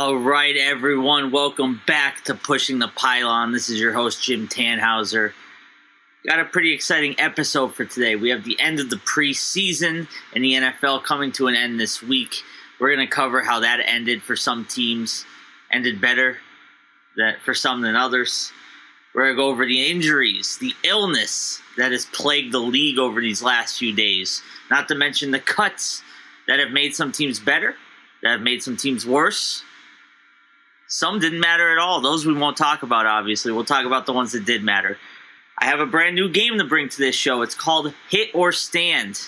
All right, everyone. Welcome back to Pushing the Pylon. This is your host, Jim Tannhauser. Got a pretty exciting episode for today. We have the end of the preseason in the NFL coming to an end this week. We're going to cover how that ended for some teams, ended better for some than others. We're going to go over the injuries, the illness that has plagued the league over these last few days. Not to mention the cuts that have made some teams better, that have made some teams worse. Some didn't matter at all. Those we won't talk about, obviously. We'll talk about the ones that did matter. I have a brand new game to bring to this show. It's called Hit or Stand.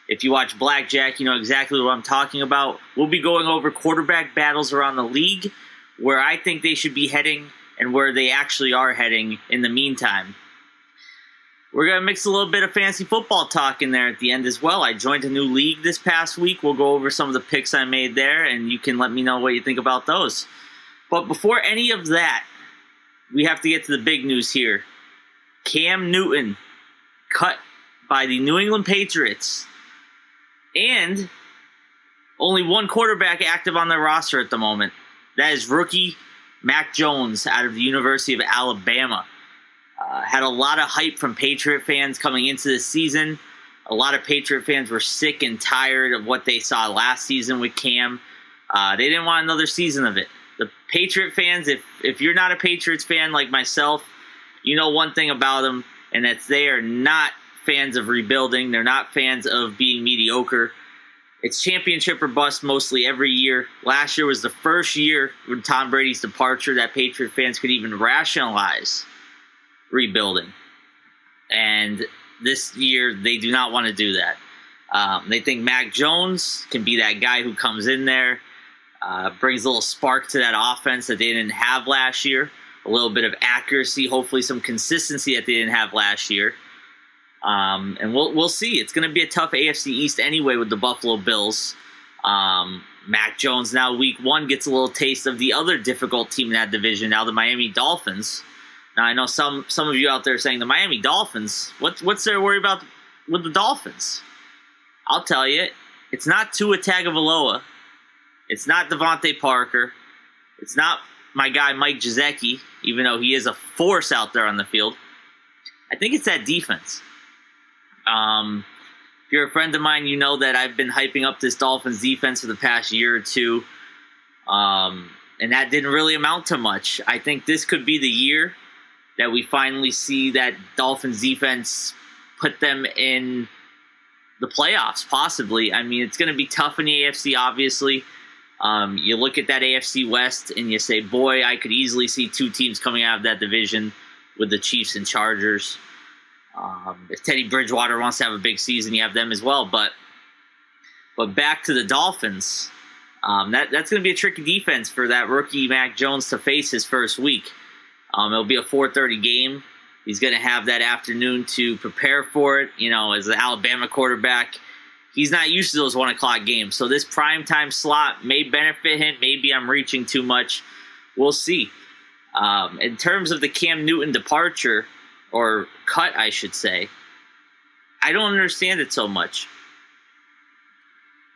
If you watch Blackjack, you know exactly what I'm talking about. We'll be going over quarterback battles around the league, where I think they should be heading and where they actually are heading in the meantime. We're going to mix a little bit of fantasy football talk in there at the end as well. I joined a new league this past week. We'll go over some of the picks I made there, and you can let me know what you think about those. But before any of that, we have to get to the big news here. Cam Newton cut by the New England Patriots, and only one quarterback active on their roster at the moment. That is rookie Mac Jones out of the University of Alabama. Had a lot of hype from Patriot fans coming into this season. A lot of Patriot fans were sick and tired of what they saw last season with Cam. They didn't want another season of it. The Patriot fans, if you're not a Patriots fan like myself, you know one thing about them, and that's they are not fans of rebuilding. They're not fans of being mediocre. It's championship or bust mostly every year. Last year was the first year with Tom Brady's departure that Patriot fans could even rationalize rebuilding. And this year, they do not want to do that. They think Mac Jones can be that guy who comes in there, brings a little spark to that offense that they didn't have last year, a little bit of accuracy, hopefully some consistency that they didn't have last year. And we'll see. It's going to be a tough AFC East anyway with the Buffalo Bills. Mac Jones now week one gets a little taste of the other difficult team in that division, now the Miami Dolphins. Now, I know some of you out there are saying the Miami Dolphins, what's their worry about with the Dolphins? I'll tell you, it's not Tua Tagovailoa. It's not Devontae Parker. It's not my guy Mike Gesicki, even though he is a force out there on the field. I think it's that defense. If you're a friend of mine, you know that I've been hyping up this Dolphins defense for the past year or two. And that didn't really amount to much. I think this could be the year that we finally see that Dolphins defense put them in the playoffs, possibly. I mean, it's going to be tough in the AFC, obviously. You look at that AFC West and you say, boy, I could easily see two teams coming out of that division with the Chiefs and Chargers. If Teddy Bridgewater wants to have a big season, you have them as well. But back to the Dolphins, that's going to be a tricky defense for that rookie Mac Jones to face his first week. It'll be a 4:30 game. He's going to have that afternoon to prepare for it. You know, as an Alabama quarterback, he's not used to those 1 o'clock games. So this primetime slot may benefit him. Maybe I'm reaching too much. We'll see. In terms of the Cam Newton departure, or cut, I should say, I don't understand it so much.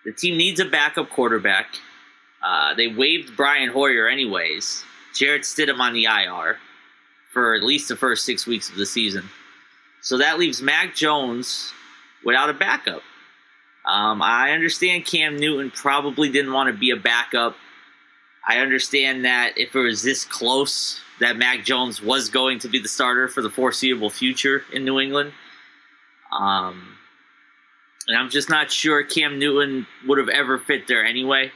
The team needs a backup quarterback. They waived Brian Hoyer anyways. Jarrett Stidham on the IR for at least the first 6 weeks of the season. So that leaves Mac Jones without a backup. I understand Cam Newton probably didn't want to be a backup. I understand that if it was this close, that Mac Jones was going to be the starter for the foreseeable future in New England. And I'm just not sure Cam Newton would have ever fit there anyway,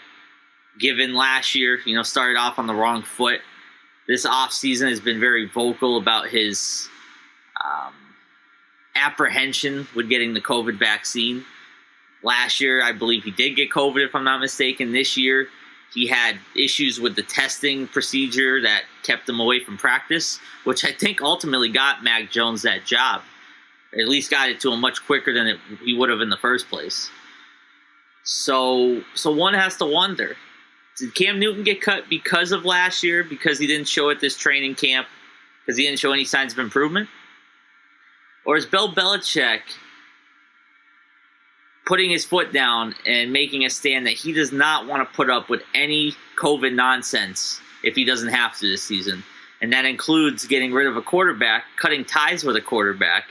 given last year, started off on the wrong foot. This offseason has been very vocal about his apprehension with getting the COVID vaccine. Last year, I believe he did get COVID, if I'm not mistaken. This year, he had issues with the testing procedure that kept him away from practice, which I think ultimately got Mac Jones that job. At least got it to him much quicker than he would have in the first place. So one has to wonder, did Cam Newton get cut because of last year, because he didn't show at this training camp, because he didn't show any signs of improvement? Or is Bill Belichick putting his foot down and making a stand that he does not want to put up with any COVID nonsense if he doesn't have to this season. And that includes getting rid of a quarterback, cutting ties with a quarterback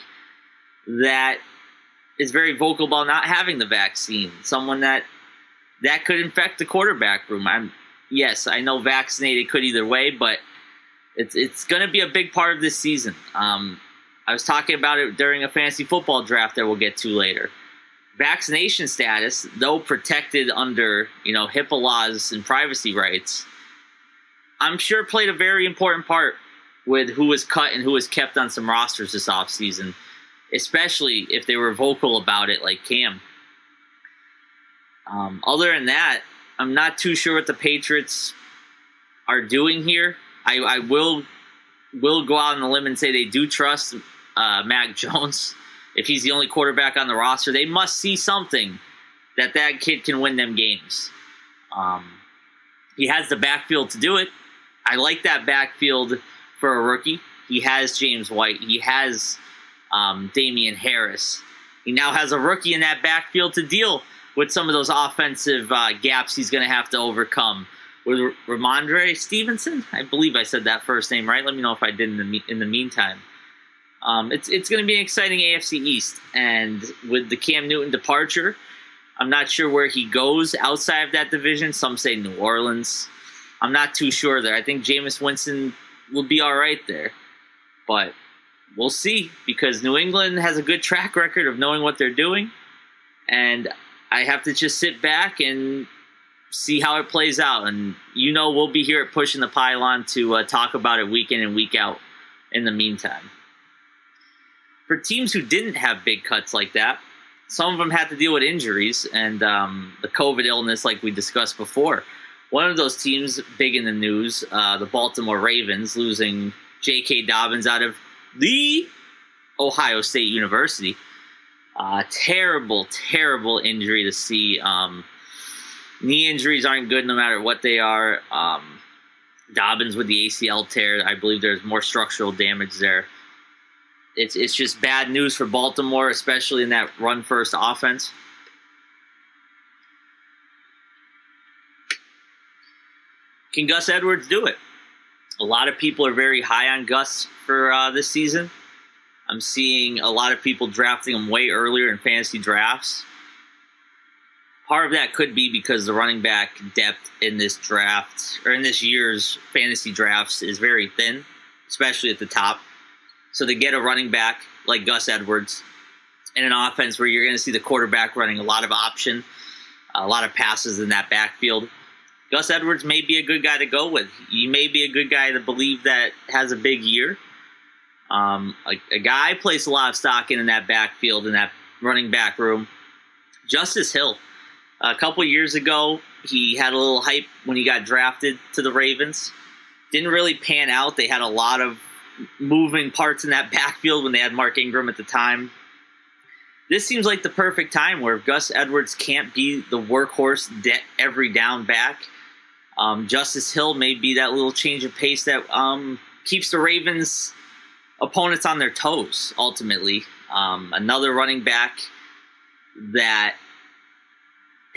that is very vocal about not having the vaccine. Someone that could infect the quarterback room. Yes, I know vaccinated could either way, but it's going to be a big part of this season. I was talking about it during a fantasy football draft that we'll get to later. Vaccination status, though protected under HIPAA laws and privacy rights, I'm sure played a very important part with who was cut and who was kept on some rosters this offseason, especially if they were vocal about it like Cam. Other than that, I'm not too sure what the Patriots are doing here. I will go out on the limb and say they do trust Mac Jones. If he's the only quarterback on the roster, they must see something that kid can win them games. He has the backfield to do it. I like that backfield for a rookie. He has James White. He has Damian Harris. He now has a rookie in that backfield to deal with some of those offensive gaps he's going to have to overcome. With Ramondre Stevenson, I believe I said that first name right. Let me know if I did in the meantime. It's going to be an exciting AFC East, and with the Cam Newton departure, I'm not sure where he goes outside of that division. Some say New Orleans. I'm not too sure there. I think Jameis Winston will be all right there, but we'll see, because New England has a good track record of knowing what they're doing, and I have to just sit back and see how it plays out. And we'll be here at Pushing the Pylon to talk about it week in and week out in the meantime. For teams who didn't have big cuts like that, some of them had to deal with injuries and the COVID illness like we discussed before. One of those teams big in the news, the Baltimore Ravens, losing J.K. Dobbins out of the Ohio State University. Terrible, terrible injury to see. Knee injuries aren't good no matter what they are. Dobbins with the ACL tear, I believe there's more structural damage there. It's just bad news for Baltimore, especially in that run-first offense. Can Gus Edwards do it? A lot of people are very high on Gus for this season. I'm seeing a lot of people drafting him way earlier in fantasy drafts. Part of that could be because the running back depth in this draft, or in this year's fantasy drafts, is very thin, especially at the top. So to get a running back like Gus Edwards in an offense where you're going to see the quarterback running a lot of option, a lot of passes in that backfield, Gus Edwards may be a good guy to go with. He may be a good guy to believe that has a big year. A guy I place a lot of stock in that backfield, in that running back room, Justice Hill. A couple years ago, he had a little hype when he got drafted to the Ravens. Didn't really pan out. They had a lot of moving parts in that backfield when they had Mark Ingram at the time. This seems like the perfect time where if Gus Edwards can't be the workhorse every down back, Justice Hill may be that little change of pace that keeps the Ravens' opponents on their toes, ultimately. Another running back that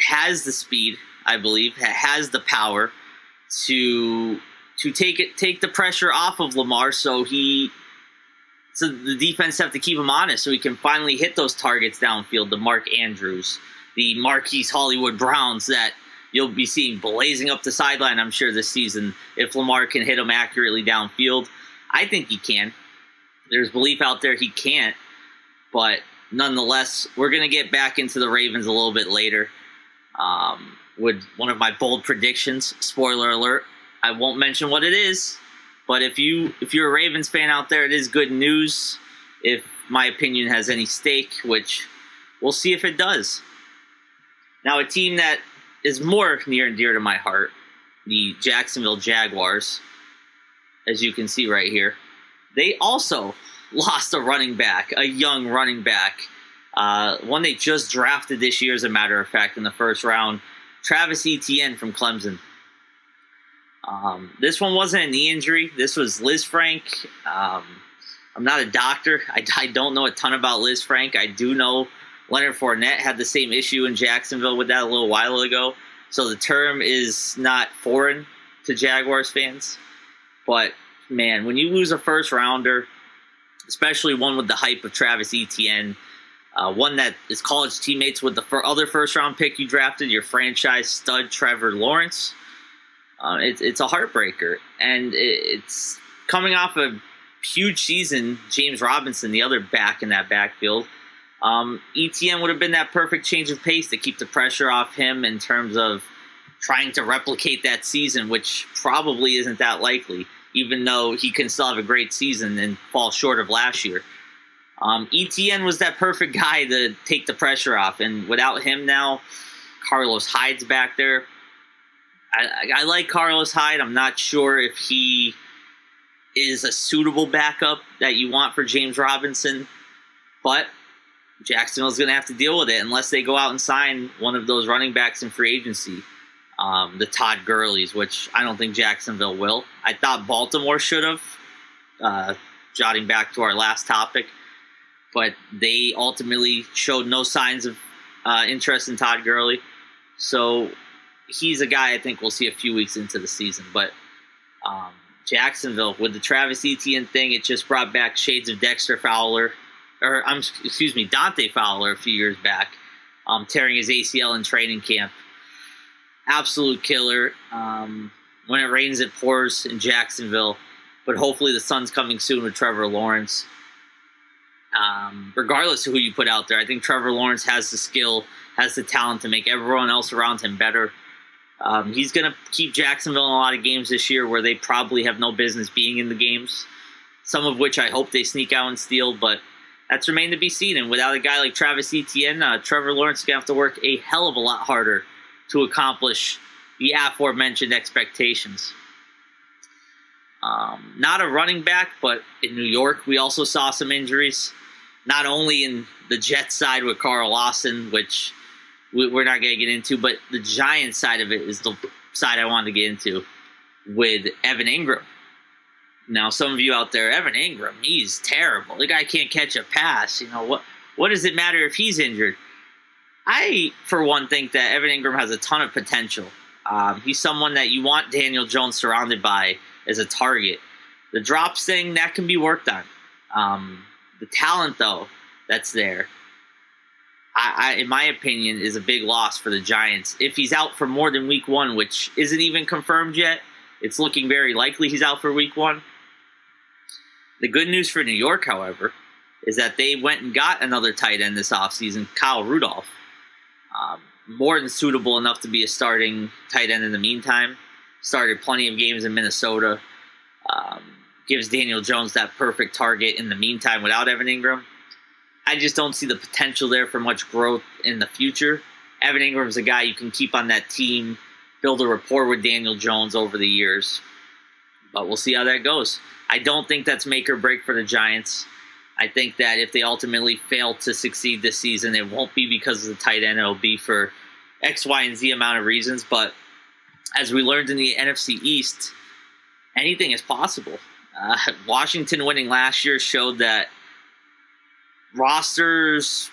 has the speed, I believe, has the power to take the pressure off of Lamar, so the defense have to keep him honest, so he can finally hit those targets downfield. The Mark Andrews, the Marquise Hollywood Browns that you'll be seeing blazing up the sideline, I'm sure, this season, if Lamar can hit them accurately downfield. I think he can. There's belief out there he can't, but nonetheless, we're going to get back into the Ravens a little bit later with one of my bold predictions. Spoiler alert. I won't mention what it is, but if you're a Ravens fan out there, it is good news if my opinion has any stake, which we'll see if it does. Now, a team that is more near and dear to my heart, the Jacksonville Jaguars, as you can see right here, they also lost a running back, a young running back, one they just drafted this year, as a matter of fact, in the first round, Travis Etienne from Clemson. This one wasn't a knee injury. This was Liz Frank. I'm not a doctor. I don't know a ton about Liz Frank. I do know Leonard Fournette had the same issue in Jacksonville with that a little while ago. So the term is not foreign to Jaguars fans. But, man, when you lose a first-rounder, especially one with the hype of Travis Etienne, one that is college teammates with the other first-round pick you drafted, your franchise stud Trevor Lawrence, it's a heartbreaker. And it's coming off a huge season, James Robinson, the other back in that backfield. Etienne would have been that perfect change of pace to keep the pressure off him in terms of trying to replicate that season, which probably isn't that likely, even though he can still have a great season and fall short of last year. Etienne was that perfect guy to take the pressure off, and without him now, Carlos Hyde's back there. I like Carlos Hyde. I'm not sure if he is a suitable backup that you want for James Robinson, but Jacksonville's going to have to deal with it unless they go out and sign one of those running backs in free agency, the Todd Gurleys, which I don't think Jacksonville will. I thought Baltimore should have, jotting back to our last topic, but they ultimately showed no signs of interest in Todd Gurley. So he's a guy I think we'll see a few weeks into the season. But Jacksonville, with the Travis Etienne thing, it just brought back shades of Dante Fowler a few years back, tearing his ACL in training camp. Absolute killer. When it rains, it pours in Jacksonville. But hopefully the sun's coming soon with Trevor Lawrence. Regardless of who you put out there, I think Trevor Lawrence has the skill, has the talent to make everyone else around him better. He's going to keep Jacksonville in a lot of games this year where they probably have no business being in the games, some of which I hope they sneak out and steal, but that's remained to be seen. And without a guy like Travis Etienne, Trevor Lawrence is going to have to work a hell of a lot harder to accomplish the aforementioned expectations. Not a running back, but in New York, we also saw some injuries. Not only in the Jets side with Carl Lawson, which we're not going to get into, but the Giants side of it is the side I wanted to get into with Evan Ingram. Now, some of you out there, Evan Ingram, he's terrible. The guy can't catch a pass. You know, what does it matter if he's injured? I, for one, think that Evan Ingram has a ton of potential. He's someone that you want Daniel Jones surrounded by as a target. The drops thing, that can be worked on. The talent, though, that's there, I, in my opinion, is a big loss for the Giants. If he's out for more than week one, which isn't even confirmed yet, it's looking very likely he's out for week one. The good news for New York, however, is that they went and got another tight end this offseason, Kyle Rudolph. More than suitable enough to be a starting tight end in the meantime. Started plenty of games in Minnesota. Gives Daniel Jones that perfect target in the meantime without Evan Ingram. I just don't see the potential there for much growth in the future. Evan Ingram's a guy you can keep on that team, build a rapport with Daniel Jones over the years. But we'll see how that goes. I don't think that's make or break for the Giants. I think that if they ultimately fail to succeed this season, it won't be because of the tight end. It'll be for X, Y, and Z amount of reasons. But as we learned in the NFC East, anything is possible. Washington winning last year showed that rosters,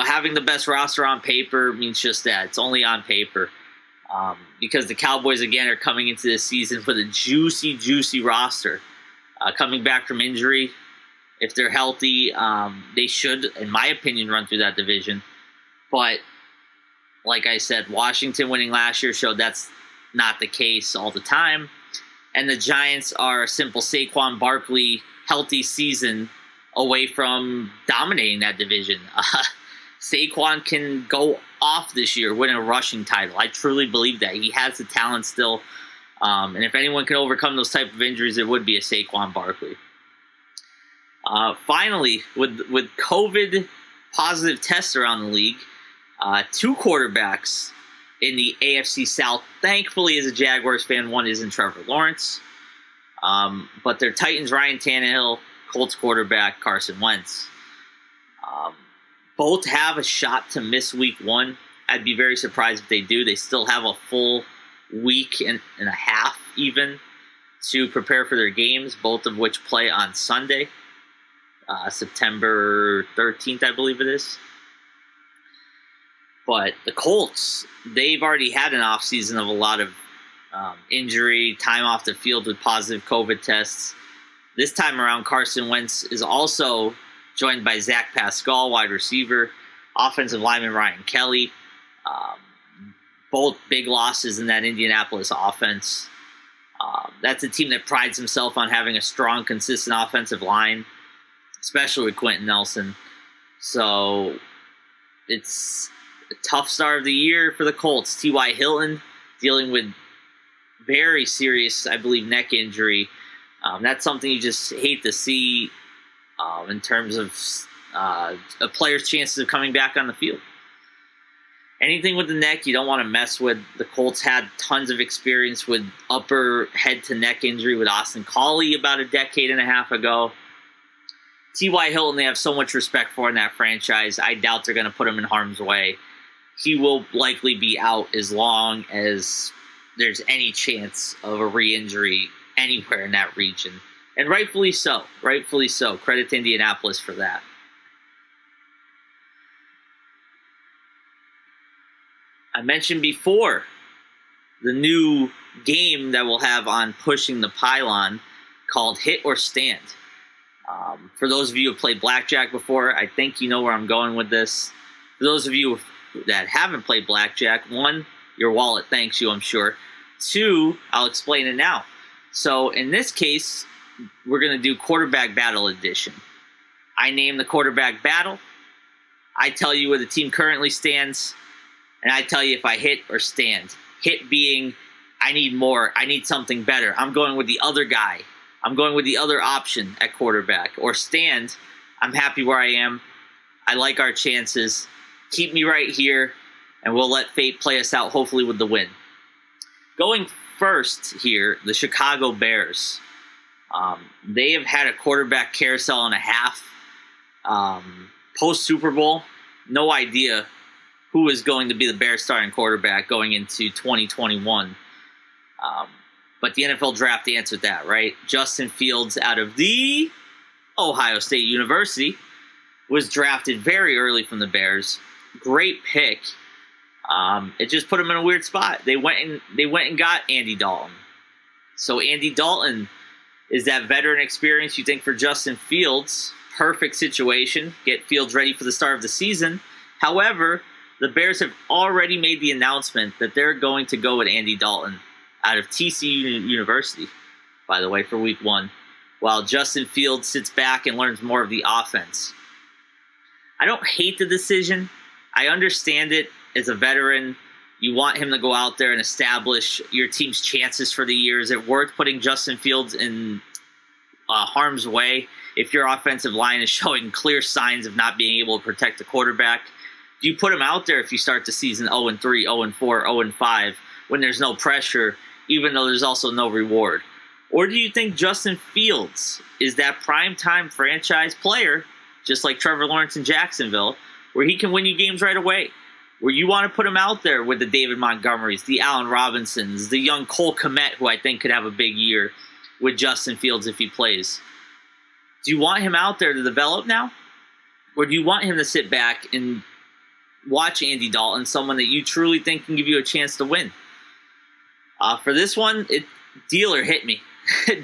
having the best roster on paper means just that. It's only on paper. Because the Cowboys, again, are coming into this season with a juicy, juicy roster. Coming back from injury, if they're healthy, they should, in my opinion, run through that division. But, like I said, Washington winning last year showed that's not the case all the time. And the Giants are a simple Saquon Barkley healthy season away from dominating that division. Saquon can go off this year, win a rushing title. I truly believe that. He has the talent still. And if anyone can overcome those type of injuries, it would be a Saquon Barkley. Finally, with COVID positive tests around the league, two quarterbacks in the AFC South. Thankfully, as a Jaguars fan, one isn't Trevor Lawrence. But their Titans, Ryan Tannehill, Colts quarterback, Carson Wentz. Both have a shot to miss week one. I'd be very surprised if they do. They still have a full week and a half even to prepare for their games, both of which play on Sunday, September 13th, I believe it is. But the Colts, they've already had an offseason of a lot of injury, time off the field with positive COVID tests. This time around, Carson Wentz is also joined by Zach Pascal, wide receiver, offensive lineman Ryan Kelly. Both big losses in that Indianapolis offense. That's a team that prides himself on having a strong, consistent offensive line, especially with Quentin Nelson. So it's a tough start of the year for the Colts. T.Y. Hilton dealing with very serious, I believe, neck injury. That's something you just hate to see in terms of a player's chances of coming back on the field. Anything with the neck you don't want to mess with. The Colts had tons of experience with upper head-to-neck injury with Austin Collie about a decade and a half ago. T.Y. Hilton, they have so much respect for in that franchise. I doubt they're going to put him in harm's way. He will likely be out as long as there's any chance of a re-injury anywhere in that region. And rightfully so. Rightfully so. Credit to Indianapolis for that. I mentioned before the new game that we'll have on Pushing the Pylon called Hit or Stand. For those of you who have played blackjack before, I think you know where I'm going with this. For those of you that haven't played blackjack, one, your wallet thanks you, I'm sure. Two, I'll explain it now. So in this case, we're going to do quarterback battle edition. I name the quarterback battle. I tell you where the team currently stands. And I tell you if I hit or stand. Hit being, I need more. I need something better. I'm going with the other guy. I'm going with the other option at quarterback. Or stand, I'm happy where I am. I like our chances. Keep me right here. And we'll let fate play us out, hopefully with the win. Going first here, the Chicago Bears. They have had a quarterback carousel and a half. Post-Super Bowl, no idea who is going to be the Bears starting quarterback going into 2021. But the NFL draft answered that, right? Justin Fields out of the Ohio State University was drafted very early from the Bears. Great pick. It just put him in a weird spot. They went and got Andy Dalton. So Andy Dalton is that veteran experience you think for Justin Fields. Perfect situation. Get Fields ready for the start of the season. However, the Bears have already made the announcement that they're going to go with Andy Dalton out of TCU University, by the way, for week 1, while Justin Fields sits back and learns more of the offense. I don't hate the decision. I understand it as a veteran. You want him to go out there and establish your team's chances for the year. Is it worth putting Justin Fields in harm's way if your offensive line is showing clear signs of not being able to protect the quarterback? Do you put him out there if you start the season 0-3, 0-4, 0-5 when there's no pressure, even though there's also no reward? Or do you think Justin Fields is that primetime franchise player, just like Trevor Lawrence in Jacksonville, where he can win you games right away? Where you want to put him out there with the David Montgomerys, the Allen Robinsons, the young Cole Kmet, who I think could have a big year with Justin Fields if he plays. Do you want him out there to develop now? Or do you want him to sit back and watch Andy Dalton, someone that you truly think can give you a chance to win? For this one, dealer hit me.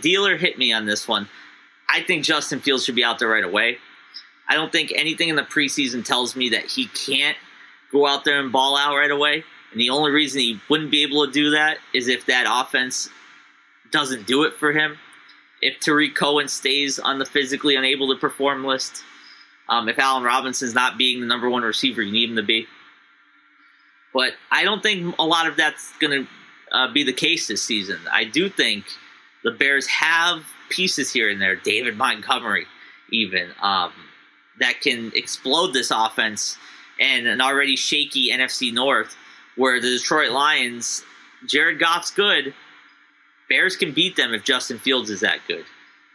Dealer hit me on this one. I think Justin Fields should be out there right away. I don't think anything in the preseason tells me that he can't go out there and ball out right away. And the only reason he wouldn't be able to do that is if that offense doesn't do it for him. If Tariq Cohen stays on the physically unable to perform list. If Allen Robinson's not being the number one receiver you need him to be. But I don't think a lot of that's going to be the case this season. I do think the Bears have pieces here and there, David Montgomery even, that can explode this offense and an already shaky NFC North where the Detroit Lions, Jared Goff's good. Bears can beat them if Justin Fields is that good.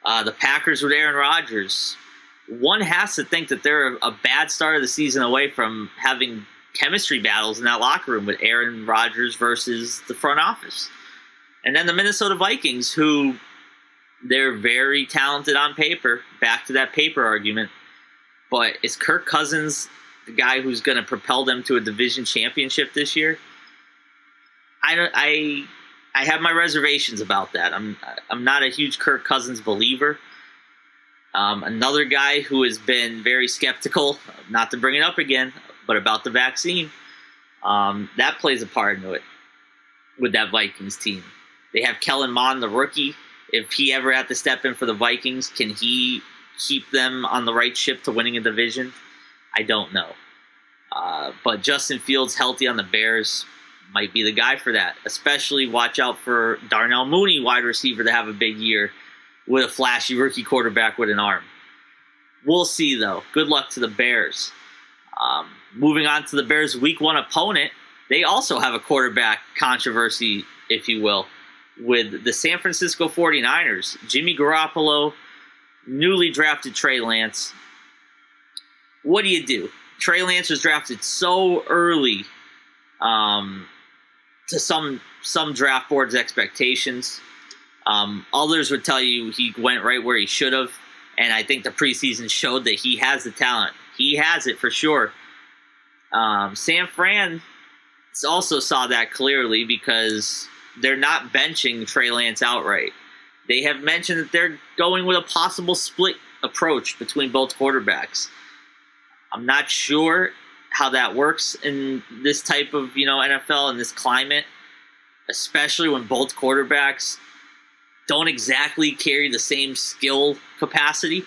The Packers with Aaron Rodgers, one has to think that they're a bad start of the season away from having chemistry battles in that locker room with Aaron Rodgers versus the front office. And then the Minnesota Vikings, who they're very talented on paper, back to that paper argument. But is Kirk Cousins the guy who's going to propel them to a division championship this year, I have my reservations about that. I'm not a huge Kirk Cousins believer. Another guy who has been very skeptical, not to bring it up again, but about the vaccine, that plays a part into it with that Vikings team. They have Kellen Mond, the rookie. If he ever had to step in for the Vikings, can he keep them on the right ship to winning a division? I don't know. But Justin Fields healthy on the Bears might be the guy for that. Especially watch out for Darnell Mooney, wide receiver, to have a big year with a flashy rookie quarterback with an arm. We'll see, though. Good luck to the Bears. Moving on to the Bears' Week 1 opponent, they also have a quarterback controversy, if you will, with the San Francisco 49ers. Jimmy Garoppolo, newly drafted Trey Lance. What do you do? Trey Lance was drafted so early to some draft boards' expectations. Others would tell you he went right where he should have, and I think the preseason showed that he has the talent. He has it for sure. San Fran also saw that clearly because they're not benching Trey Lance outright. They have mentioned that they're going with a possible split approach between both quarterbacks. I'm not sure how that works in this type of NFL in this climate, especially when both quarterbacks don't exactly carry the same skill capacity.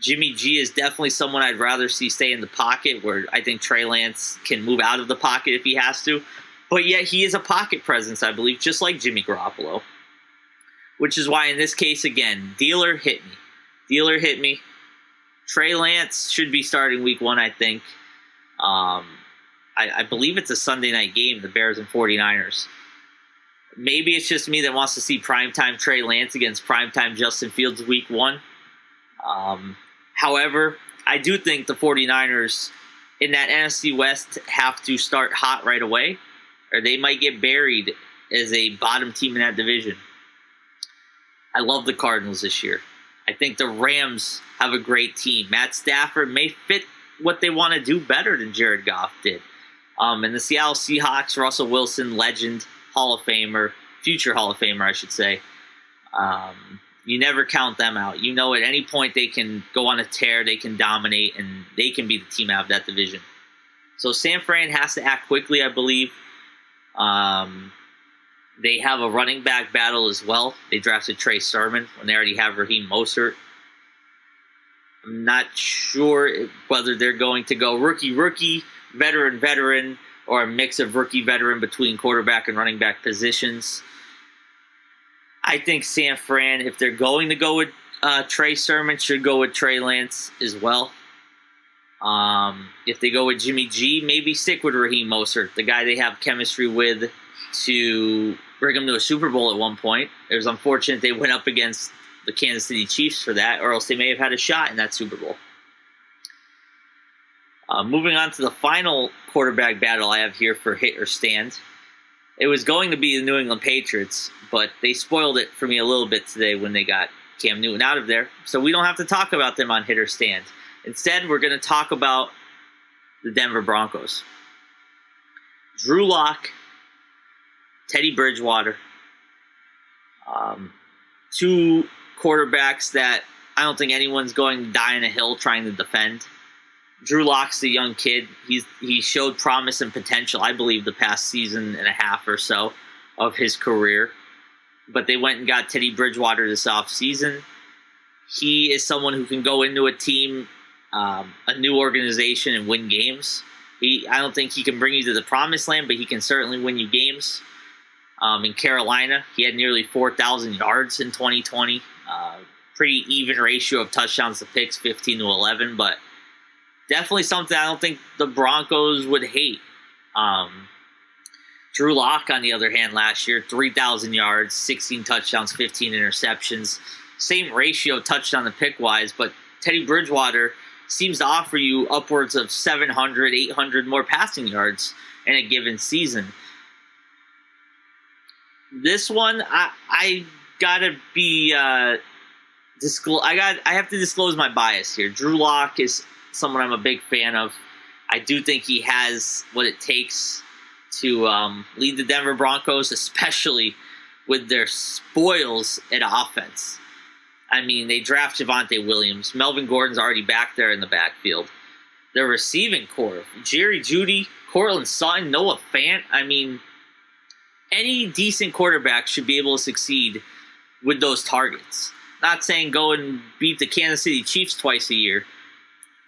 Jimmy G is definitely someone I'd rather see stay in the pocket, where I think Trey Lance can move out of the pocket if he has to. But yet he is a pocket presence, I believe, just like Jimmy Garoppolo. Which is why in this case, again, dealer hit me. Dealer hit me. Trey Lance should be starting Week 1, I think. I believe it's a Sunday night game, the Bears and 49ers. Maybe it's just me that wants to see primetime Trey Lance against primetime Justin Fields Week 1. However, I do think the 49ers in that NFC West have to start hot right away, or they might get buried as a bottom team in that division. I love the Cardinals this year. I think the Rams have a great team. Matt Stafford may fit what they want to do better than Jared Goff did. And the Seattle Seahawks, Russell Wilson, legend, Hall of Famer, future Hall of Famer, I should say. You never count them out. You know at any point they can go on a tear, they can dominate, and they can be the team out of that division. So San Fran has to act quickly, I believe. They have a running back battle as well. They drafted Trey Sermon when they already have Raheem Mostert. I'm not sure whether they're going to go rookie, veteran, or a mix of rookie-veteran between quarterback and running back positions. I think San Fran, if they're going to go with Trey Sermon, should go with Trey Lance as well. If they go with Jimmy G, maybe stick with Raheem Mostert, the guy they have chemistry with to bring him to a Super Bowl at one point. It was unfortunate they went up against the Kansas City Chiefs for that, or else they may have had a shot in that Super Bowl. Moving on to the final quarterback battle I have here for hit or stand. It was going to be the New England Patriots, but they spoiled it for me a little bit today when they got Cam Newton out of there. So we don't have to talk about them on hit or stand. Instead, we're going to talk about the Denver Broncos. Drew Lock, Teddy Bridgewater, two quarterbacks that I don't think anyone's going to die on a hill trying to defend. Drew Lock's a young kid. He showed promise and potential, I believe, the past season and a half or so of his career. But they went and got Teddy Bridgewater this offseason. He is someone who can go into a team, a new organization, and win games. I don't think he can bring you to the promised land, but he can certainly win you games. In Carolina, he had nearly 4,000 yards in 2020. Pretty even ratio of touchdowns to picks, 15-11, but definitely something I don't think the Broncos would hate. Drew Lock, on the other hand, last year, 3,000 yards, 16 touchdowns, 15 interceptions. Same ratio touchdown to pick-wise, but Teddy Bridgewater seems to offer you upwards of 700, 800 more passing yards in a given season. This one, I gotta be I have to disclose my bias here. Drew Lock is someone I'm a big fan of. I do think he has what it takes to lead the Denver Broncos, especially with their spoils at offense. I mean, they draft Javonte Williams. Melvin Gordon's already back there in the backfield. Their receiving core, Jerry Jeudy, Cortland Sutton, Noah Fant. I mean, any decent quarterback should be able to succeed with those targets. Not saying go and beat the Kansas City Chiefs twice a year,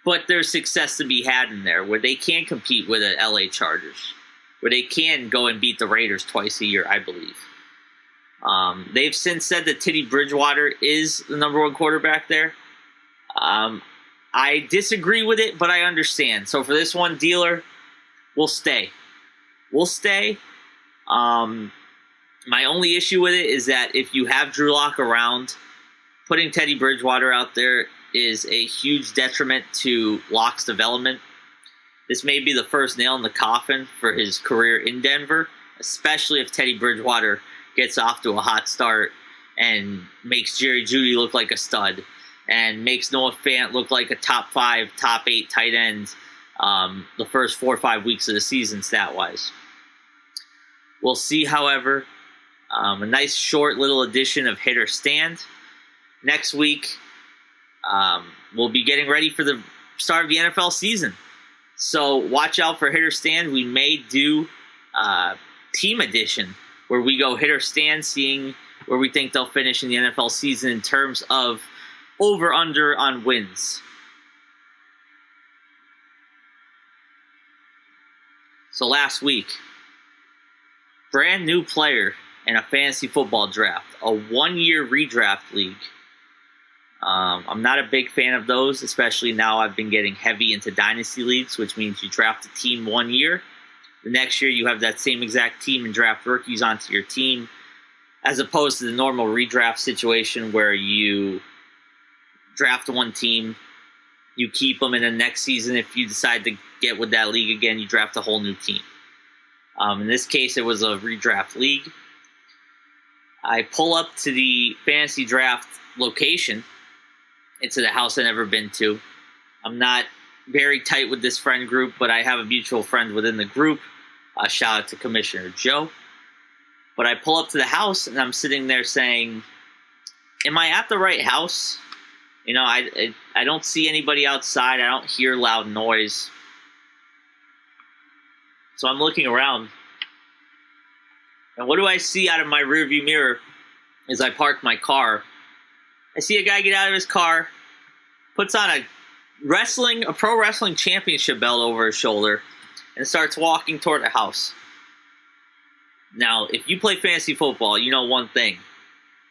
but there's success to be had in there where they can compete with the LA Chargers, where they can go and beat the Raiders twice a year, I believe. They've since said that Teddy Bridgewater is the number one quarterback there. I disagree with it, but I understand. So for this one, dealer, we'll stay. We'll stay. My only issue with it is that if you have Drew Lock around, putting Teddy Bridgewater out there is a huge detriment to Lock's development. This may be the first nail in the coffin for his career in Denver, especially if Teddy Bridgewater gets off to a hot start and makes Jerry Jeudy look like a stud and makes Noah Fant look like a top 5, top 8 tight end the first 4 or 5 weeks of the season stat-wise. We'll see, however, a nice short little edition of Hit or Stand. Next week, we'll be getting ready for the start of the NFL season. So watch out for Hit or Stand. We may do Team Edition, where we go hit or stand, seeing where we think they'll finish in the NFL season in terms of over-under on wins. So last week, brand new player in a fantasy football draft, a 1-year redraft league. I'm not a big fan of those, especially now I've been getting heavy into dynasty leagues, which means you draft a team 1 year. The next year, you have that same exact team and draft rookies onto your team, as opposed to the normal redraft situation where you draft one team, you keep them, and then next season, if you decide to get with that league again, you draft a whole new team. In this case, it was a redraft league. I pull up to the fantasy draft location. It's at a house I've never been to. I'm not very tight with this friend group, but I have a mutual friend within the group. Shout out to Commissioner Joe. But I pull up to the house, and I'm sitting there saying, am I at the right house? You know, I don't see anybody outside. I don't hear loud noise. So I'm looking around. And what do I see out of my rearview mirror as I park my car? I see a guy get out of his car, puts on a pro wrestling championship belt over his shoulder, and starts walking toward the house. Now, if you play fantasy football, you know one thing,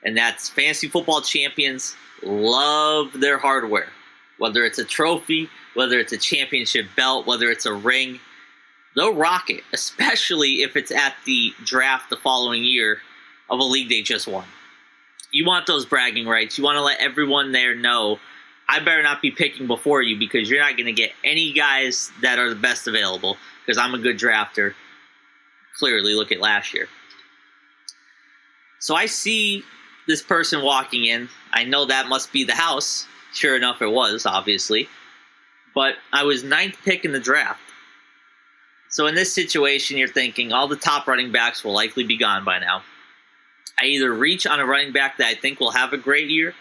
and that's fantasy football champions love their hardware. Whether it's a trophy, whether it's a championship belt, whether it's a ring, they'll rock it, especially if it's at the draft the following year of a league they just won. You want those bragging rights. You want to let everyone there know, I better not be picking before you because you're not going to get any guys that are the best available because I'm a good drafter. Clearly, look at last year. So I see this person walking in. I know that must be the house. Sure enough, it was, obviously. But I was 9th pick in the draft. So in this situation, you're thinking all the top running backs will likely be gone by now. I either reach on a running back that I think will have a great year,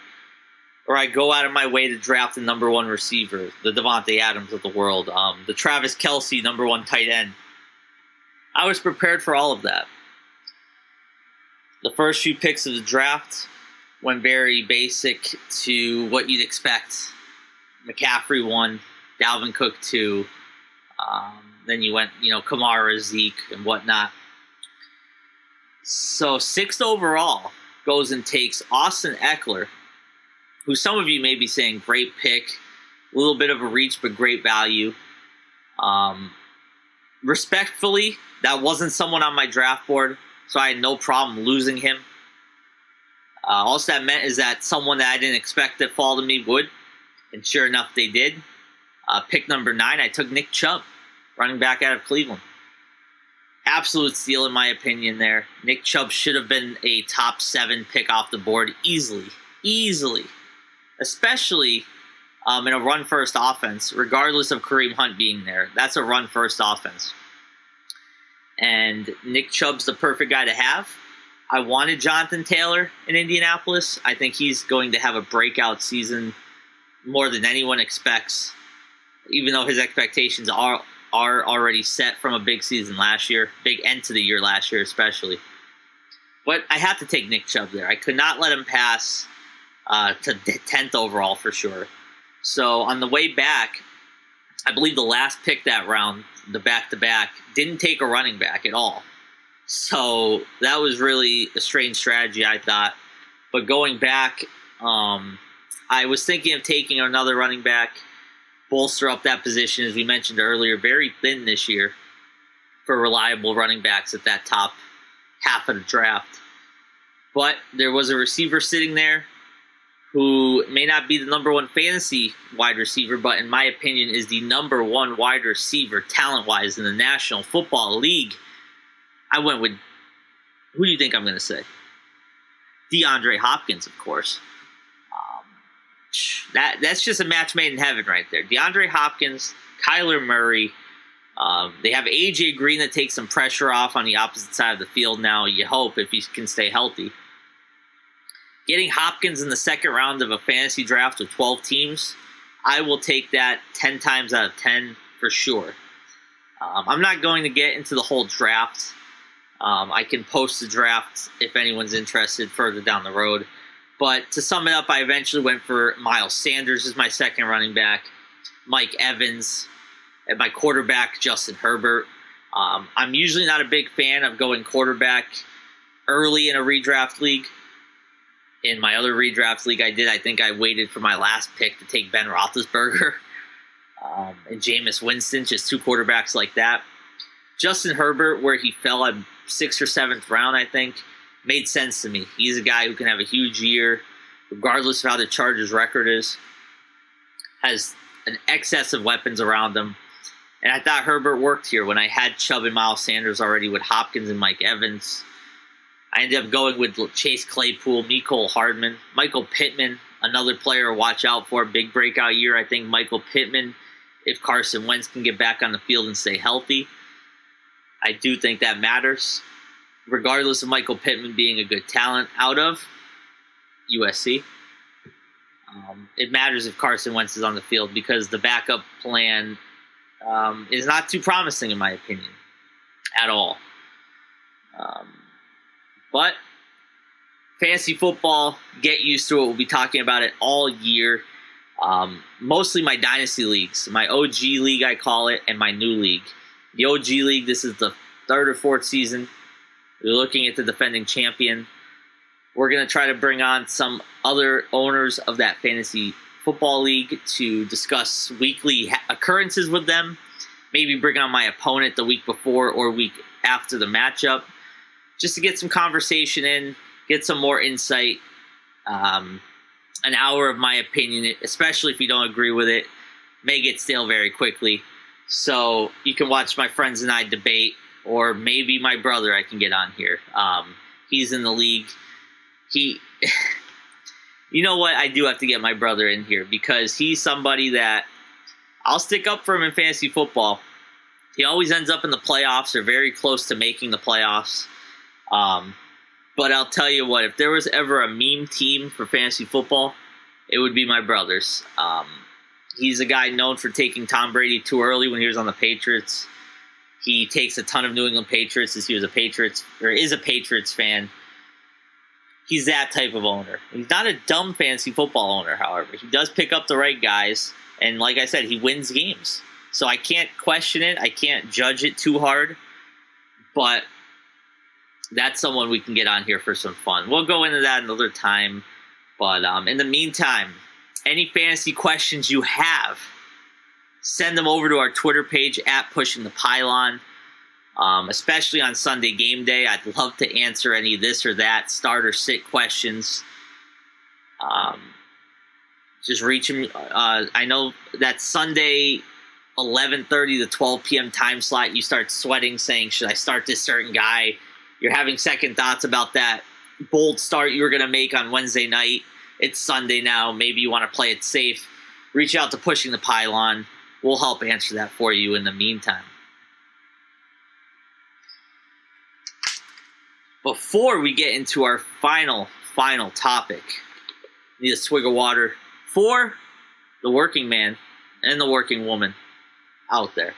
or I go out of my way to draft the number one receiver, the Devontae Adams of the world, the Travis Kelce number one tight end. I was prepared for all of that. The first few picks of the draft went very basic to what you'd expect. McCaffrey 1, Dalvin Cook 2, then you went, Kamara, Zeke, and whatnot. So 6th overall goes and takes Austin Eckler, who some of you may be saying great pick, a little bit of a reach, but great value. Respectfully, that wasn't someone on my draft board, so I had no problem losing him. All that meant is that someone that I didn't expect to fall to me would, and sure enough, they did. Pick number 9, I took Nick Chubb, running back out of Cleveland. Absolute steal in my opinion there. Nick Chubb should have been a top 7 pick off the board easily. Especially in a run-first offense, regardless of Kareem Hunt being there. That's a run-first offense. And Nick Chubb's the perfect guy to have. I wanted Jonathan Taylor in Indianapolis. I think he's going to have a breakout season more than anyone expects, even though his expectations are already set from a big season last year, big end to the year last year especially. But I have to take Nick Chubb there. I could not let him pass to 10th overall for sure. So on the way back, I believe the last pick that round, the back-to-back, didn't take a running back at all. So that was really a strange strategy, I thought. But going back, I was thinking of taking another running back, bolster up that position, as we mentioned earlier. Very thin this year for reliable running backs at that top half of the draft. But there was a receiver sitting there who may not be the number one fantasy wide receiver, but in my opinion is the number one wide receiver talent-wise in the National Football League. I went with, who do you think I'm going to say? DeAndre Hopkins, of course. That's just a match made in heaven right there. DeAndre Hopkins, Kyler Murray. They have A.J. Green that takes some pressure off on the opposite side of the field now, you hope, if he can stay healthy. Getting Hopkins in the second round of a fantasy draft with 12 teams, I will take that 10 times out of 10 for sure. I'm not going to get into the whole draft. I can post the draft if anyone's interested further down the road. But to sum it up, I eventually went for Miles Sanders as my second running back, Mike Evans, and my quarterback, Justin Herbert. I'm usually not a big fan of going quarterback early in a redraft league. In my other redraft league I think I waited for my last pick to take Ben Roethlisberger and Jameis Winston, just two quarterbacks like that. Justin Herbert, where he fell at 6th or 7th round, I think, made sense to me. He's a guy who can have a huge year, regardless of how the Chargers' record is. Has an excess of weapons around him. And I thought Herbert worked here when I had Chubb and Miles Sanders already with Hopkins and Mike Evans. I ended up going with Chase Claypool, Mecole Hardman, Michael Pittman, another player to watch out for, big breakout year. I think Michael Pittman, if Carson Wentz can get back on the field and stay healthy, I do think that matters. Regardless of Michael Pittman being a good talent out of USC, it matters if Carson Wentz is on the field because the backup plan is not too promising in my opinion at all. But fantasy football, get used to it. We'll be talking about it all year. Mostly my dynasty leagues, my OG league I call it, and my new league. The OG league, this is the 3rd or 4th season. We're looking at the defending champion. We're going to try to bring on some other owners of that fantasy football league to discuss weekly occurrences with them. Maybe bring on my opponent the week before or week after the matchup, just to get some conversation in, get some more insight. An hour of my opinion, especially if you don't agree with it, may get stale very quickly. So you can watch my friends and I debate, or maybe my brother I can get on here. He's in the league. You know what? I do have to get my brother in here because he's somebody that I'll stick up for him in fantasy football. He always ends up in the playoffs or very close to making the playoffs. But I'll tell you what, if there was ever a meme team for fantasy football, it would be my brother's. He's a guy known for taking Tom Brady too early when he was on the Patriots. He takes a ton of New England Patriots as he was is a Patriots fan. He's that type of owner. He's not a dumb fantasy football owner, however. He does pick up the right guys, and like I said, he wins games. So I can't question it. I can't judge it too hard. But that's someone we can get on here for some fun. We'll go into that another time. But in the meantime, any fantasy questions you have, send them over to our Twitter page at Pushing the Pylon. Especially on Sunday game day, I'd love to answer any this or that, start or sit questions. Just reach them. I know that Sunday 11:30 to 12 p.m. time slot, you start sweating saying, should I start this certain guy? You're having second thoughts about that bold start you were going to make on Wednesday night. It's Sunday now. Maybe you want to play it safe. reach out to Pushing the Pylon. We'll help answer that for you in the meantime. Before we get into our final topic, need a swig of water for the working man and the working woman out there.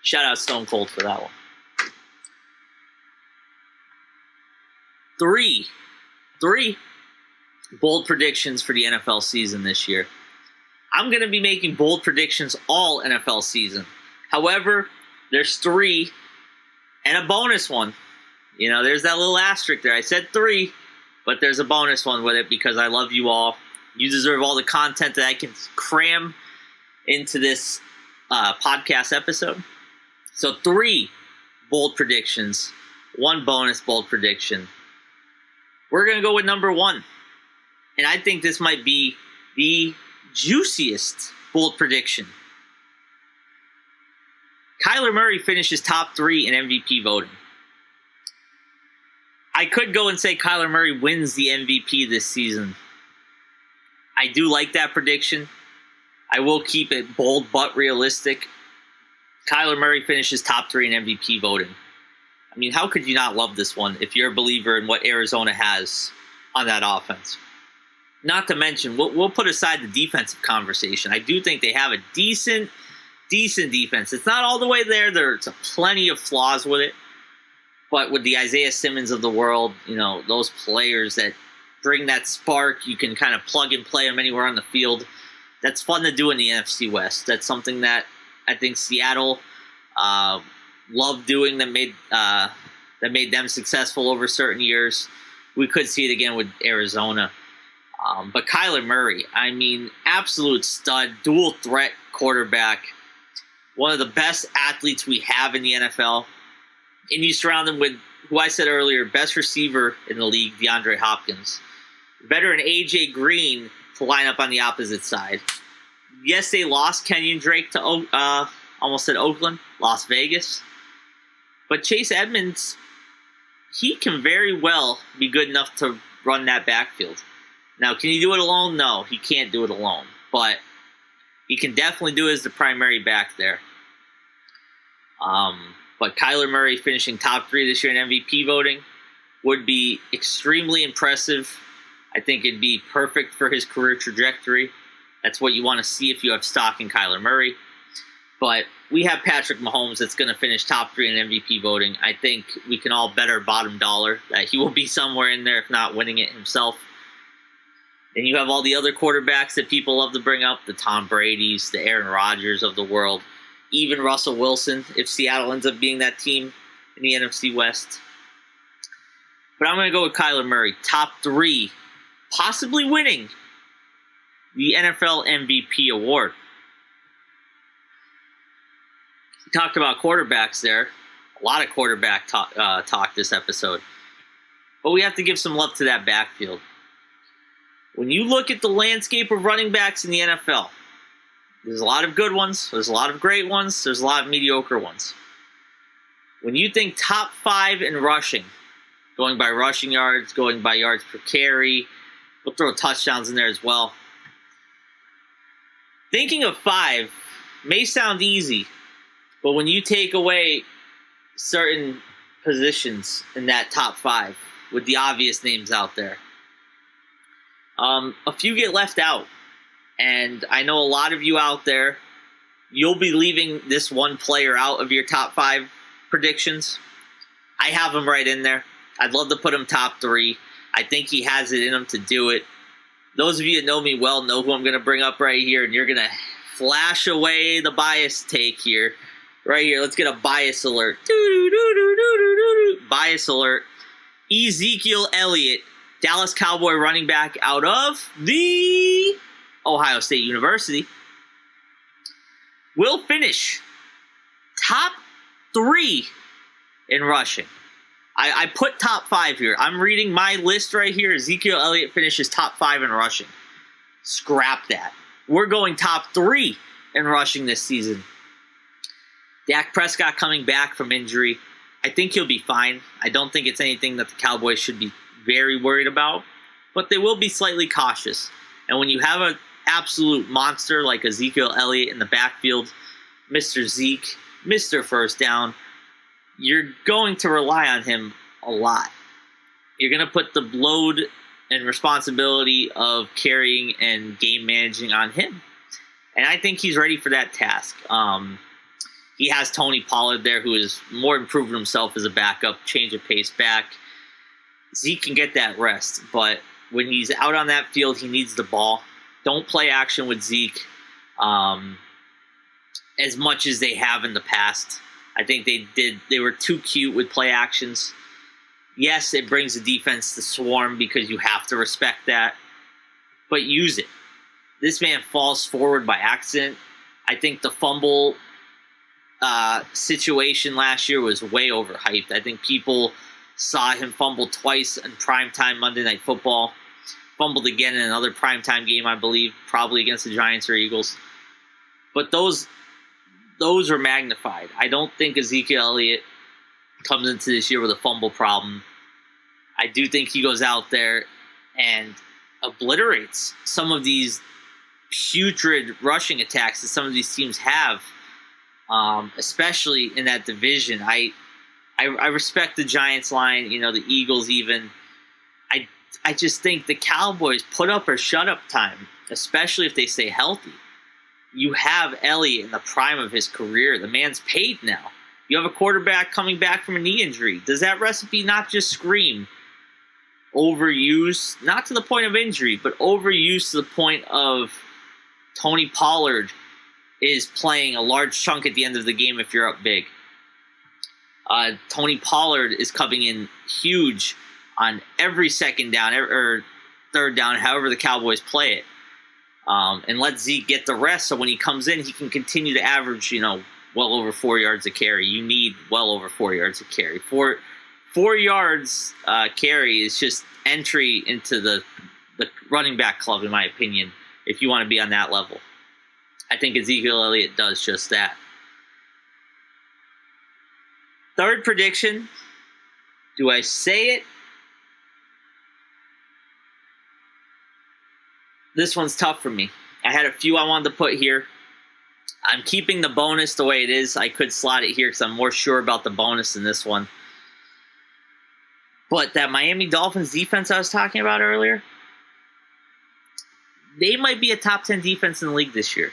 Shout out Stone Cold for that one. Three bold predictions for the NFL season this year. I'm going to be making bold predictions all NFL season. However, there's 3 and a bonus one. You know, there's that little asterisk there. I said 3, but there's a bonus one with it because I love you all. You deserve all the content that I can cram into this podcast episode. So 3 bold predictions, 1 bonus bold prediction. We're going to go with number 1. And I think this might be the juiciest bold prediction. Kyler Murray finishes top 3 in MVP voting. I could go and say Kyler Murray wins the MVP this season. I do like that prediction. I will keep it bold but realistic. Kyler Murray finishes top 3 in MVP voting. I mean, how could you not love this one if you're a believer in what Arizona has on that offense? Not to mention, we'll put aside the defensive conversation. I do think they have a decent defense. It's not all the way there. There's plenty of flaws with it. But with the Isaiah Simmons of the world, you know, those players that bring that spark, you can kind of plug and play them anywhere on the field. That's fun to do in the NFC West. That's something that I think Seattle loved doing that made them successful over certain years. We could see it again with Arizona. But Kyler Murray, I mean, absolute stud, dual threat quarterback, one of the best athletes we have in the NFL. And you surround him with, who I said earlier, best receiver in the league, DeAndre Hopkins. Veteran A.J. Green to line up on the opposite side. Yes, they lost Kenyon Drake to, almost said Oakland, Las Vegas. But Chase Edmonds, he can very well be good enough to run that backfield. Now, can he do it alone? No, he can't do it alone. But he can definitely do it as the primary back there. But Kyler Murray finishing top 3 this year in MVP voting would be extremely impressive. I think it'd be perfect for his career trajectory. That's what you want to see if you have stock in Kyler Murray. But we have Patrick Mahomes that's going to finish top 3 in MVP voting. I think we can all bet our bottom dollar that he will be somewhere in there, if not winning it himself. And you have all the other quarterbacks that people love to bring up, the Tom Brady's, the Aaron Rodgers of the world, even Russell Wilson, if Seattle ends up being that team in the NFC West. But I'm going to go with Kyler Murray, top 3, possibly winning the NFL MVP award. We talked about quarterbacks there. A lot of quarterback talk this episode. But we have to give some love to that backfield. When you look at the landscape of running backs in the NFL, there's a lot of good ones, there's a lot of great ones, there's a lot of mediocre ones. When you think top 5 in rushing, going by rushing yards, going by yards per carry, we'll throw touchdowns in there as well. Thinking of 5 may sound easy, but when you take away certain positions in that top 5 with the obvious names out there, a few get left out. And I know a lot of you out there, you'll be leaving this one player out of your top 5 predictions. I have him right in there. I'd love to put him top 3. I think he has it in him to do it. Those of you that know me well know who I'm going to bring up right here, and you're going to flash away the bias take here. Right here, let's get a bias alert. Bias alert. Ezekiel Elliott, Dallas Cowboy running back out of the Ohio State University, will finish top 3 in rushing. I put top 5 here. I'm reading my list right here. Ezekiel Elliott finishes top 5 in rushing. Scrap that. We're going top 3 in rushing this season. Dak Prescott coming back from injury. I think he'll be fine. I don't think it's anything that the Cowboys should be very worried about. but they will be slightly cautious. And when you have an absolute monster like Ezekiel Elliott in the backfield, Mr. Zeke, Mr. First Down, you're going to rely on him a lot. You're going to put the load and responsibility of carrying and game managing on him. And I think he's ready for that task. He has Tony Pollard there, who has more improved himself as a backup, change of pace back. Zeke can get that rest, but when he's out on that field, he needs the ball. Don't play action with Zeke as much as they have in the past. I think they were too cute with play actions. Yes, it brings the defense to swarm because you have to respect that, but use it. This man falls forward by accident. I think the fumble situation last year was way overhyped. I think people saw him fumble twice in primetime Monday Night Football. Fumbled again in another primetime game, I believe, probably against the Giants or Eagles. But those were magnified. I don't think Ezekiel Elliott comes into this year with a fumble problem. I do think he goes out there and obliterates some of these putrid rushing attacks that some of these teams have, especially in that division. I respect the Giants line, the Eagles even. I just think the Cowboys put up or shut up time, especially if they stay healthy. You have Elliott in the prime of his career. The man's paid now. You have a quarterback coming back from a knee injury. Does that recipe not just scream overuse, not to the point of injury, but overuse to the point of Tony Pollard is playing a large chunk at the end of the game if you're up big. Tony Pollard is coming in huge on every second down or third down, however the Cowboys play it. And let Zeke get the rest so when he comes in, he can continue to average, well over 4 yards a carry. You need well over 4 yards a carry. 4 yards carry is just entry into the running back club, in my opinion, if you want to be on that level. I think Ezekiel Elliott does just that. Third prediction. Do I say it? This one's tough for me. I had a few I wanted to put here. I'm keeping the bonus the way it is. I could slot it here because I'm more sure about the bonus in this one. But that Miami Dolphins defense I was talking about earlier, they might be a top 10 defense in the league this year.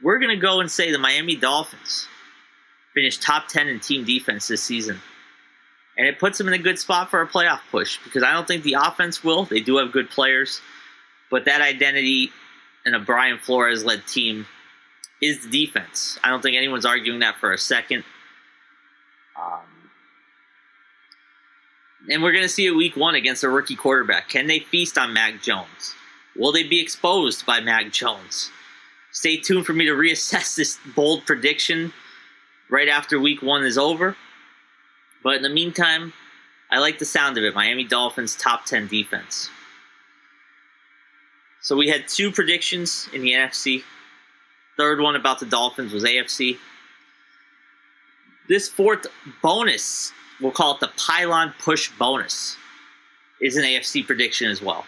We're going to go and say the Miami Dolphins finished top 10 in team defense this season. And it puts them in a good spot for a playoff push because I don't think the offense will. They do have good players. But that identity in a Brian Flores-led team is the defense. I don't think anyone's arguing that for a second. And we're going to see it week one against a rookie quarterback. Can they feast on Mac Jones? Will they be exposed by Mac Jones? Stay tuned for me to reassess this bold prediction right after week one is over. But in the meantime, I like the sound of it. Miami Dolphins top 10 defense. So we had two predictions in the NFC. Third one about the Dolphins was AFC. This fourth bonus, we'll call it the Pylon push bonus, is an AFC prediction as well.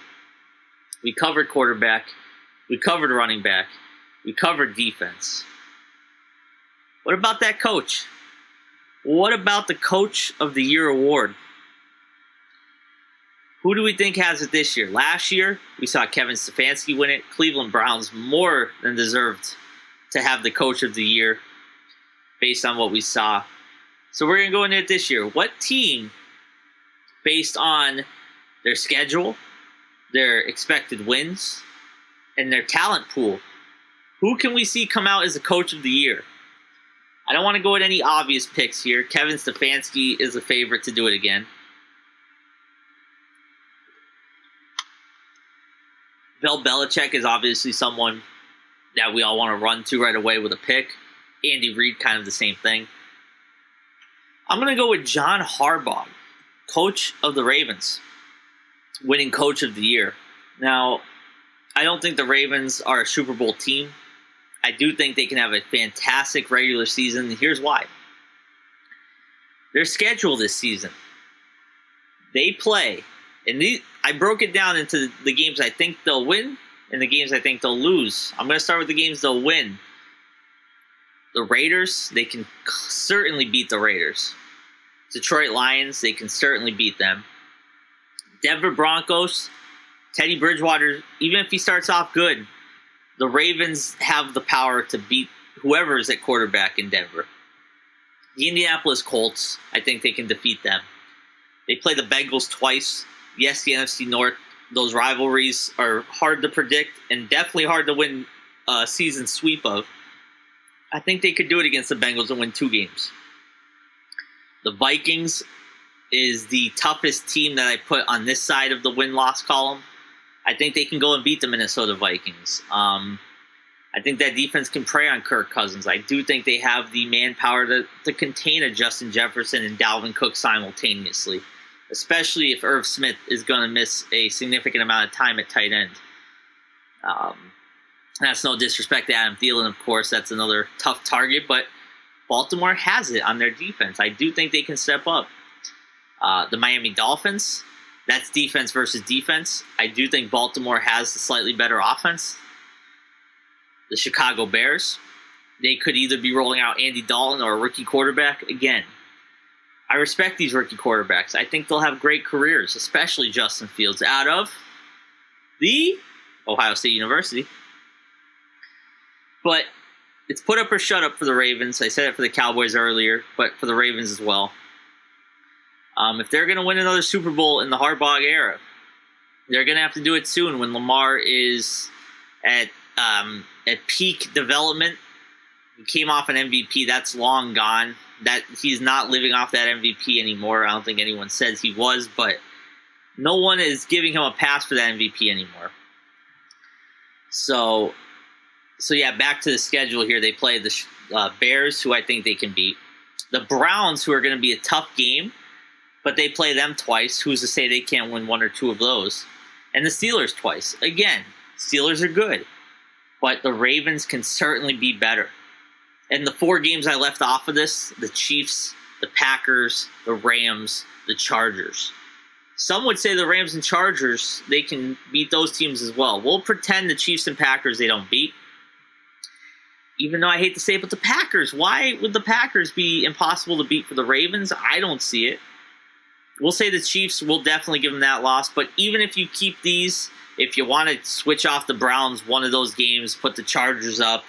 We covered quarterback. We covered running back. We covered defense. What about that coach? What about the Coach of the Year award? Who do we think has it this year? Last year, we saw Kevin Stefanski win it. Cleveland Browns more than deserved to have the Coach of the Year based on what we saw. So we're going to go into it this year. What team, based on their schedule, their expected wins, and their talent pool, who can we see come out as the Coach of the Year? I don't want to go with any obvious picks here. Kevin Stefanski is a favorite to do it again. Bill Belichick is obviously someone that we all want to run to right away with a pick. Andy Reid, kind of the same thing. I'm going to go with John Harbaugh, coach of the Ravens, winning Coach of the Year. Now, I don't think the Ravens are a Super Bowl team. I do think they can have a fantastic regular season. Here's why. Their schedule this season, they play, and I broke it down into the games I think they'll win and the games I think they'll lose. I'm going to start with the games they'll win. The Raiders, they can certainly beat the Raiders. Detroit Lions, they can certainly beat them. Denver Broncos, Teddy Bridgewater, even if he starts off good, the Ravens have the power to beat whoever is at quarterback in Denver. The Indianapolis Colts, I think they can defeat them. They play the Bengals twice. Yes, the NFC North, those rivalries are hard to predict and definitely hard to win a season sweep of. I think they could do it against the Bengals and win 2 games. The Vikings is the toughest team that I put on this side of the win-loss column. I think they can go and beat the Minnesota Vikings. I think that defense can prey on Kirk Cousins. I do think they have the manpower to contain a Justin Jefferson and Dalvin Cook simultaneously, especially if Irv Smith is going to miss a significant amount of time at tight end. That's no disrespect to Adam Thielen, of course. That's another tough target, but Baltimore has it on their defense. I do think they can step up. The Miami Dolphins, that's defense versus defense. I do think Baltimore has the slightly better offense. The Chicago Bears, they could either be rolling out Andy Dalton or a rookie quarterback. Again, I respect these rookie quarterbacks. I think they'll have great careers, especially Justin Fields out of the Ohio State University. But it's put up or shut up for the Ravens. I said it for the Cowboys earlier, but for the Ravens as well. If they're going to win another Super Bowl in the Harbaugh era, they're going to have to do it soon when Lamar is at peak development. He came off an MVP. That's long gone. That he's not living off that MVP anymore. I don't think anyone says he was, but no one is giving him a pass for that MVP anymore. So yeah, back to the schedule here. They play the Bears, who I think they can beat. The Browns, who are going to be a tough game, but they play them twice. Who's to say they can't win 1 or 2 of those? And the Steelers twice. Again, Steelers are good, but the Ravens can certainly be better. And the 4 games I left off of this, the Chiefs, the Packers, the Rams, the Chargers. Some would say the Rams and Chargers, they can beat those teams as well. We'll pretend the Chiefs and Packers they don't beat. Even though I hate to say it, but the Packers, why would the Packers be impossible to beat for the Ravens? I don't see it. We'll say the Chiefs will definitely give them that loss, but even if you keep these, if you want to switch off the Browns one of those games, put the Chargers up,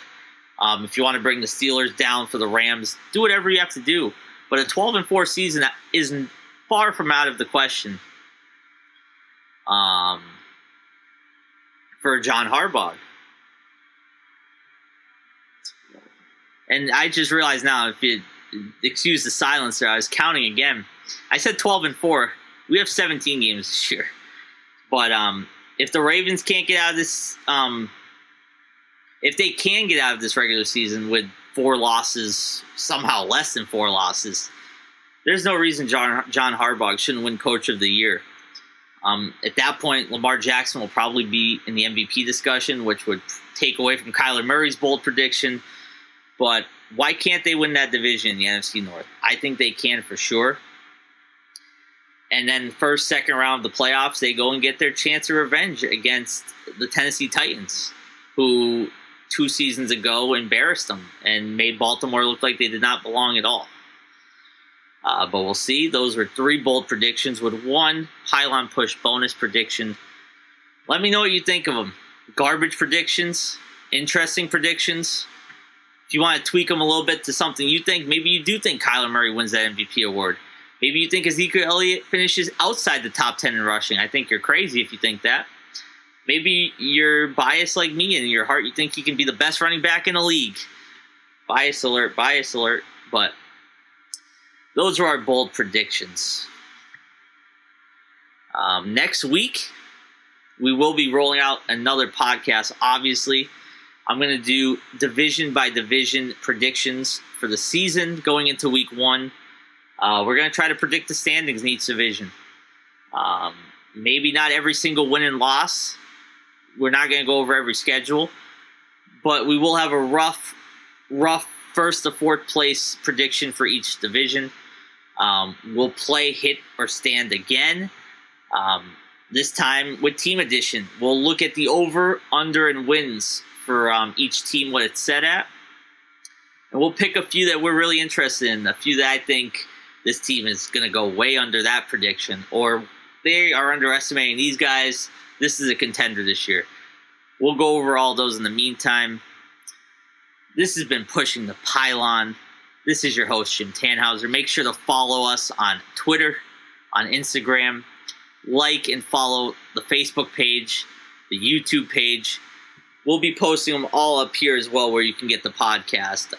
if you want to bring the Steelers down for the Rams, do whatever you have to do. But a 12-4 season isn't far from out of the question for John Harbaugh. And I just realized now, if you excuse the silence there, I was counting again. I said 12-4. We have 17 games this year. But if the Ravens can't get out of this, if they can get out of this regular season with 4 losses, somehow less than 4 losses, there's no reason John Harbaugh shouldn't win Coach of the Year. At that point, Lamar Jackson will probably be in the MVP discussion, which would take away from Kyler Murray's bold prediction. But why can't they win that division in the NFC North? I think they can for sure. And then first, second round of the playoffs, they go and get their chance of revenge against the Tennessee Titans, who 2 seasons ago embarrassed them and made Baltimore look like they did not belong at all. But we'll see. Those were 3 bold predictions with 1 Pylon push bonus prediction. Let me know what you think of them. Garbage predictions, interesting predictions. If you want to tweak them a little bit to something you think, maybe you do think Kyler Murray wins that MVP award. Maybe you think Ezekiel Elliott finishes outside the top 10 in rushing. I think you're crazy if you think that. Maybe you're biased like me, and in your heart you think he can be the best running back in the league. Bias alert, bias alert. But those are our bold predictions. Next week, we will be rolling out another podcast, obviously. I'm going to do division by division predictions for the season going into week 1. We're going to try to predict the standings in each division. Maybe not every single win and loss. We're not going to go over every schedule. But we will have a rough first to fourth place prediction for each division. We'll play hit or stand again. This time with Team Edition. We'll look at the over, under, and wins for each team, what it's set at. And we'll pick a few that we're really interested in, a few that I think this team is going to go way under that prediction, or they are underestimating these guys. This is a contender this year. We'll go over all those in the meantime. This has been Pushing the Pylon. This is your host, Jim Tannhauser. Make sure to follow us on Twitter, on Instagram. Like and follow the Facebook page, the YouTube page. We'll be posting them all up here as well where you can get the podcast.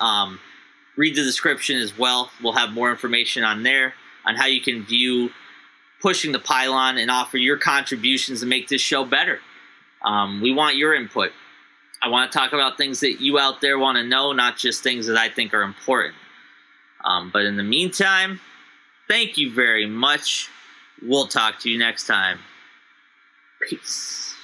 Read the description as well. We'll have more information on there on how you can view Pushing the Pylon and offer your contributions to make this show better. We want your input. I want to talk about things that you out there want to know, not just things that I think are important. But in the meantime, thank you very much. We'll talk to you next time. Peace.